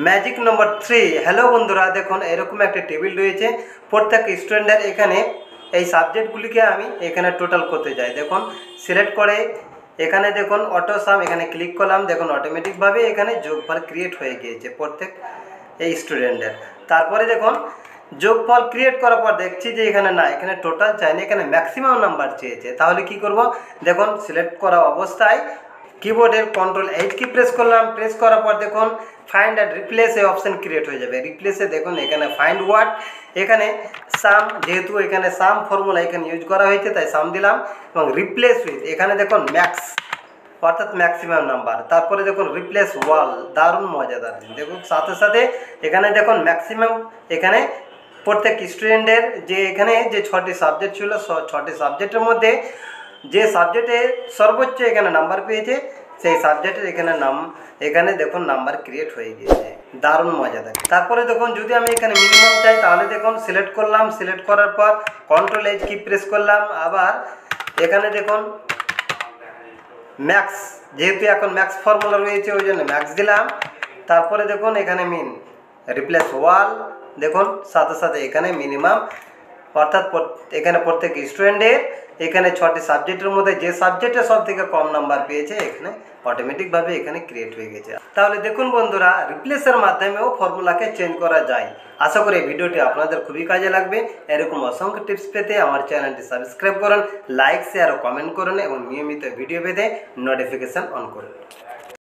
Magic নম্বর 3। Hello বন্ধুরা, দেখুন এরকম একটা টেবিল রয়েছে। প্রত্যেক স্টুডেন্টের এখানে এই সাবজেক্টগুলিকে আমি এখানে টোটাল করতে চাই। দেখুন সিলেক্ট করে এখানে দেখুন অটো সাম, এখানে ক্লিক করলাম। দেখুন অটোমেটিকভাবে এখানে যোগফল ক্রিয়েট হয়ে গিয়েছে প্রত্যেক এই স্টুডেন্টের। তারপরে দেখুন যোগফল ক্রিয়েট করার পর দেখছি যে এখানে না, এখানে টোটাল চাইনি, এখানে ম্যাক্সিমাম নাম্বার চেয়েছে। তাহলে কি করব, দেখুন সিলেক্ট করা অবস্থায় কিবোর্ডের Ctrl+H কি প্রেস করলাম। প্রেস করার পর দেখুন ফাইন্ড অ্যান্ড রিপ্লেস এই অপশন ক্রিয়েট হয়ে যাবে। রিপ্লেসে দেখুন এখানে ফাইন্ড ওয়ার্ড, এখানে সাম, যেহেতু এখানে সাম ফর্মুলা এখানে ইউজ করা হয়েছে তাই সাম দিলাম, এবং রিপ্লেস উইথ এখানে দেখুন ম্যাক্স অর্থাৎ ম্যাক্সিমাম নাম্বার। তারপরে দেখুন রিপ্লেস ওয়াল, দারুণ মজাদার। দেখুন সাথে সাথে এখানে দেখুন ম্যাক্সিমাম, এখানে প্রত্যেক স্টুডেন্টের যে এখানে যে 6টি সাবজেক্ট ছিল, 6টি সাবজেক্টের মধ্যে যে সাবজেক্টে সর্বোচ্চ এখানে নাম্বার পেয়েছে সেই সাবজেক্টের এখানে দেখুন নাম্বার ক্রিয়েট হয়ে গিয়েছে। দারুণ মজাদার। তারপরে দেখুন যদি আমি এখানে মিনিমাম চাই তাহলে দেখুন সিলেক্ট করলাম। সিলেক্ট করার পর Ctrl+H কি প্রেস করলাম। আবার এখানে দেখুন ম্যাক্স, যেহেতু এখন ম্যাক্স ফর্মুলা রয়েছে ওই জন্য ম্যাক্স দিলাম। তারপরে দেখুন এখানে মিন, রিপ্লেস ওয়াল, দেখুন সাথে সাথে এখানে মিনিমাম, অর্থাৎ এখানে প্রত্যেক স্টুডেন্টের এখানে 6টি সাবজেক্টের মধ্যে যে সাবজেক্টে সব থেকে কম নাম্বার পেয়েছে এখানে অটোমেটিকভাবে এখানে ক্রিয়েট হয়ে গেছে। তাহলে দেখুন বন্ধুরা, রিপ্লেসের মাধ্যমেও ফর্মুলাকে চেঞ্জ করা যায়। আশা করি ভিডিওটি আপনাদের খুবই কাজে লাগবে। এরকম অসংখ্য টিপস পেতে আমার চ্যানেলটি সাবস্ক্রাইব করুন, লাইক শেয়ার ও কমেন্ট করুন, এবং নিয়মিত ভিডিও পেতে নোটিফিকেশান অন করুন।